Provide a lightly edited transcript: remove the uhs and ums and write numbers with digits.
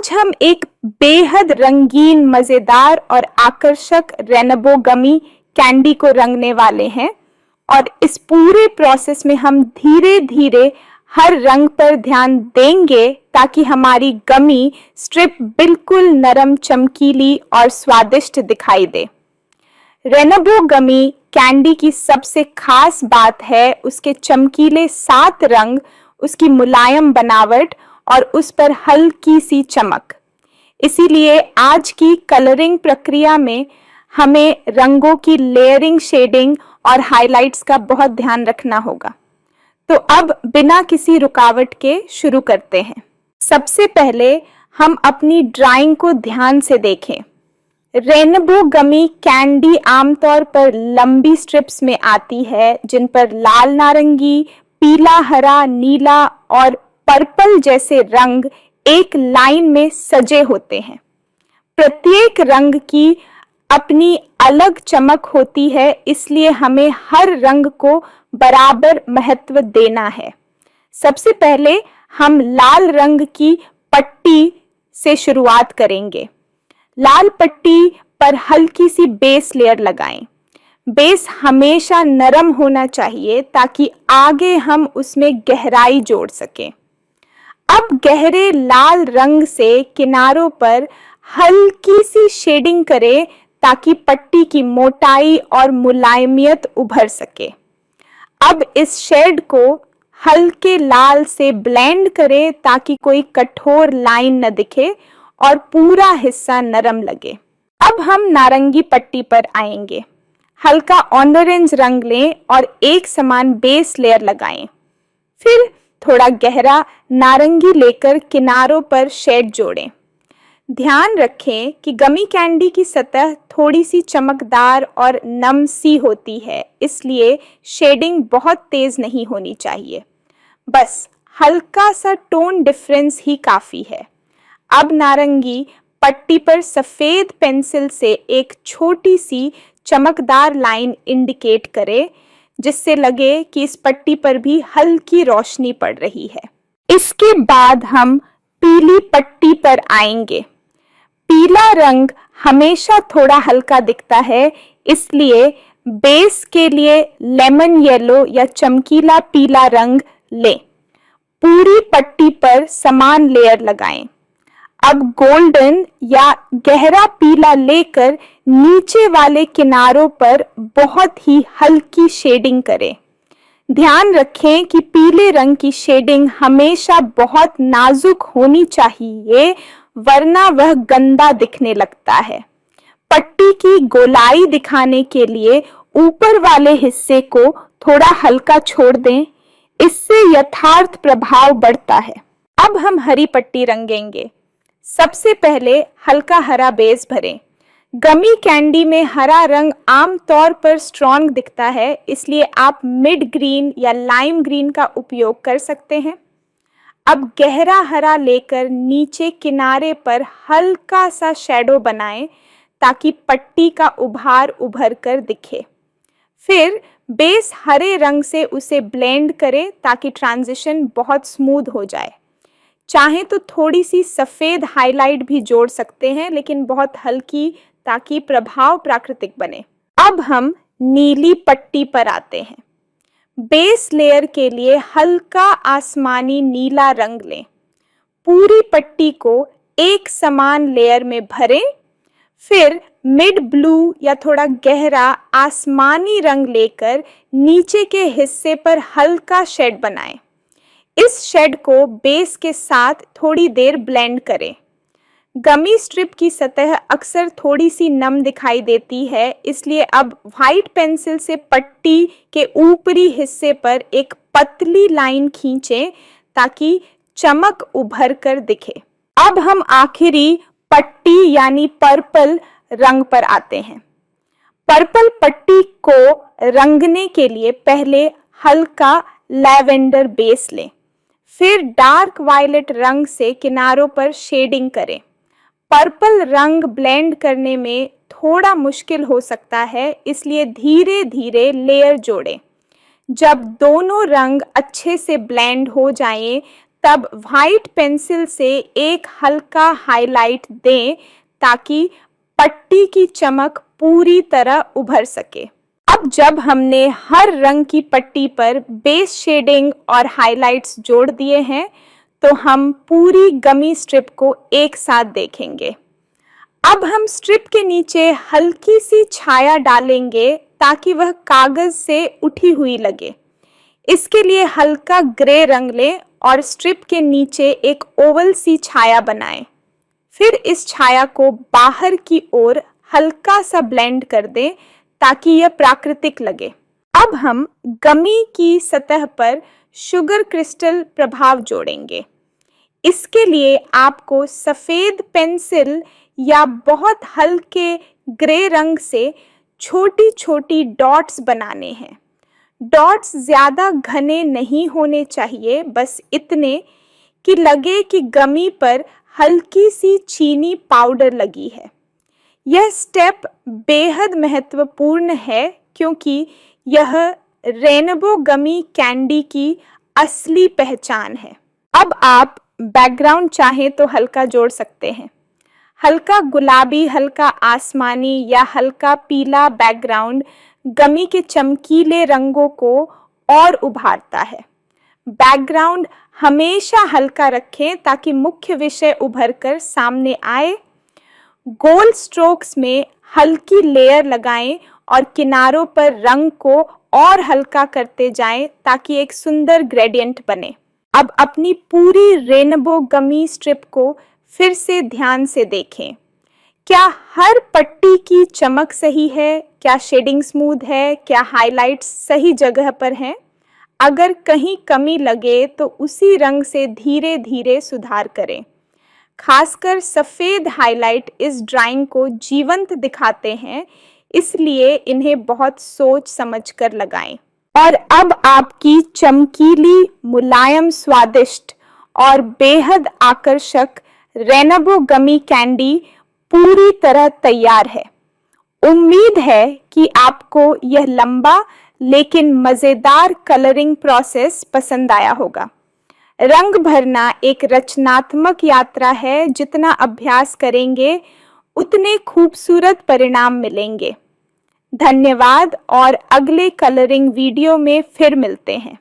आज हम एक बेहद रंगीन, मजेदार और आकर्षक रेनबो गमी कैंडी को रंगने वाले हैं और इस पूरे प्रोसेस में हम धीरे धीरे हर रंग पर ध्यान देंगे ताकि हमारी गमी स्ट्रिप बिल्कुल नरम, चमकीली और स्वादिष्ट दिखाई दे। रेनबो गमी कैंडी की सबसे खास बात है उसके चमकीले 7 रंग, उसकी मुलायम बनावट और उस पर हल्की सी चमक। इसीलिए आज की कलरिंग प्रक्रिया में हमें रंगों की लेयरिंग, शेडिंग और हाइलाइट्स का बहुत ध्यान रखना होगा। तो अब बिना किसी रुकावट के शुरू करते हैं। सबसे पहले हम अपनी ड्राइंग को ध्यान से देखें। रेनबो गमी कैंडी आमतौर पर लंबी स्ट्रिप्स में आती है जिन पर लाल, नारंगी, पीला, हरा, नीला और पर्पल जैसे रंग एक लाइन में सजे होते हैं। प्रत्येक रंग की अपनी अलग चमक होती है, इसलिए हमें हर रंग को बराबर महत्व देना है। सबसे पहले हम लाल रंग की पट्टी से शुरुआत करेंगे। लाल पट्टी पर हल्की सी बेस लेयर लगाएं। बेस हमेशा नरम होना चाहिए ताकि आगे हम उसमें गहराई जोड़ सकें। अब गहरे लाल रंग से किनारों पर हल्की सी शेडिंग करें ताकि पट्टी की मोटाई और मुलायमियत उभर सके। अब इस शेड को हल्के लाल से ब्लेंड करें ताकि कोई कठोर लाइन न दिखे और पूरा हिस्सा नरम लगे। अब हम नारंगी पट्टी पर आएंगे। हल्का ऑरेंज रंग लें और एक समान बेस लेयर लगाएं। फिर थोड़ा गहरा नारंगी लेकर किनारों पर शेड जोड़ें। ध्यान रखें कि गमी कैंडी की सतह थोड़ी सी चमकदार और नम सी होती है, इसलिए शेडिंग बहुत तेज नहीं होनी चाहिए। बस हल्का सा टोन डिफरेंस ही काफी है। अब नारंगी पट्टी पर सफेद पेंसिल से एक छोटी सी चमकदार लाइन इंडिकेट करें, जिससे लगे कि इस पट्टी पर भी हल्की रोशनी पड़ रही है। इसके बाद हम पीली पट्टी पर आएंगे। पीला रंग हमेशा थोड़ा हल्का दिखता है, इसलिए बेस के लिए लेमन येलो या चमकीला पीला रंग लें। पूरी पट्टी पर समान लेयर लगाएं। अब गोल्डन या गहरा पीला लेकर नीचे वाले किनारों पर बहुत ही हल्की शेडिंग करें। ध्यान रखें कि पीले रंग की शेडिंग हमेशा बहुत नाजुक होनी चाहिए, वरना वह गंदा दिखने लगता है। पट्टी की गोलाई दिखाने के लिए ऊपर वाले हिस्से को थोड़ा हल्का छोड़ दें, इससे यथार्थ प्रभाव बढ़ता है। अब हम हरी पट्टी रंगेंगे। सबसे पहले हल्का हरा बेस भरें। गमी कैंडी में हरा रंग आमतौर पर स्ट्रॉन्ग दिखता है, इसलिए आप मिड ग्रीन या लाइम ग्रीन का उपयोग कर सकते हैं। अब गहरा हरा लेकर नीचे किनारे पर हल्का सा शैडो बनाएं ताकि पट्टी का उभार उभर कर दिखे। फिर बेस हरे रंग से उसे ब्लेंड करें ताकि ट्रांजिशन बहुत स्मूथ हो जाए। चाहे तो थोड़ी सी सफेद हाइलाइट भी जोड़ सकते हैं, लेकिन बहुत हल्की, ताकि प्रभाव प्राकृतिक बने। अब हम नीली पट्टी पर आते हैं। बेस लेयर के लिए हल्का आसमानी नीला रंग लें। पूरी पट्टी को एक समान लेयर में भरें। फिर मिड ब्लू या थोड़ा गहरा आसमानी रंग लेकर नीचे के हिस्से पर हल्का शेड बनाएं। इस शेड को बेस के साथ थोड़ी देर ब्लेंड करें। गमी स्ट्रिप की सतह अक्सर थोड़ी सी नम दिखाई देती है, इसलिए अब व्हाइट पेंसिल से पट्टी के ऊपरी हिस्से पर एक पतली लाइन खींचें ताकि चमक उभर कर दिखे। अब हम आखिरी पट्टी यानी पर्पल रंग पर आते हैं। पर्पल पट्टी को रंगने के लिए पहले हल्का लैवेंडर बेस लें। फिर डार्क वायलेट रंग से किनारों पर शेडिंग करें। पर्पल रंग ब्लेंड करने में थोड़ा मुश्किल हो सकता है, इसलिए धीरे धीरे लेयर जोड़ें। जब दोनों रंग अच्छे से ब्लेंड हो जाएं, तब व्हाइट पेंसिल से एक हल्का हाईलाइट दें ताकि पट्टी की चमक पूरी तरह उभर सके। अब जब हमने हर रंग की पट्टी पर बेस शेडिंग और हाइलाइट्स जोड़ दिए हैं, तो हम पूरी गमी स्ट्रिप को एक साथ देखेंगे। अब हम स्ट्रिप के नीचे हल्की सी छाया डालेंगे ताकि वह कागज से उठी हुई लगे। इसके लिए हल्का ग्रे रंग लें और स्ट्रिप के नीचे एक ओवल सी छाया बनाएं। फिर इस छाया को बाहर की ओर हल्का सा ब्लेंड कर दें ताकि यह प्राकृतिक लगे। अब हम गमी की सतह पर शुगर क्रिस्टल प्रभाव जोड़ेंगे। इसके लिए आपको सफेद पेंसिल या बहुत हल्के ग्रे रंग से छोटी छोटी डॉट्स बनाने हैं। डॉट्स ज्यादा घने नहीं होने चाहिए, बस इतने कि लगे कि गमी पर हल्की सी चीनी पाउडर लगी है। यह स्टेप बेहद महत्वपूर्ण है क्योंकि यह रेनबो गमी कैंडी की असली पहचान है। अब आप बैकग्राउंड चाहें तो हल्का जोड़ सकते हैं। हल्का गुलाबी, हल्का आसमानी या हल्का पीला बैकग्राउंड गमी के चमकीले रंगों को और उभारता है। बैकग्राउंड हमेशा हल्का रखें ताकि मुख्य विषय उभर कर सामने आए। गोल स्ट्रोक्स में हल्की लेयर लगाएं और किनारों पर रंग को और हल्का करते जाएं ताकि एक सुंदर ग्रेडियंट बने। अब अपनी पूरी रेनबो गमी स्ट्रिप को फिर से ध्यान से देखें। क्या हर पट्टी की चमक सही है? क्या शेडिंग स्मूथ है? क्या हाइलाइट्स सही जगह पर हैं? अगर कहीं कमी लगे तो उसी रंग से धीरे धीरे सुधार करें। खासकर सफ़ेद हाइलाइट इस ड्राइंग को जीवंत दिखाते हैं, इसलिए इन्हें बहुत सोच समझकर लगाएं। और अब आपकी चमकीली, मुलायम, स्वादिष्ट और बेहद आकर्षक रेनबो गमी कैंडी पूरी तरह तैयार है। उम्मीद है कि आपको यह लंबा लेकिन मज़ेदार कलरिंग प्रोसेस पसंद आया होगा। रंग भरना एक रचनात्मक यात्रा है। जितना अभ्यास करेंगे उतने खूबसूरत परिणाम मिलेंगे। धन्यवाद और अगले कलरिंग वीडियो में फिर मिलते हैं।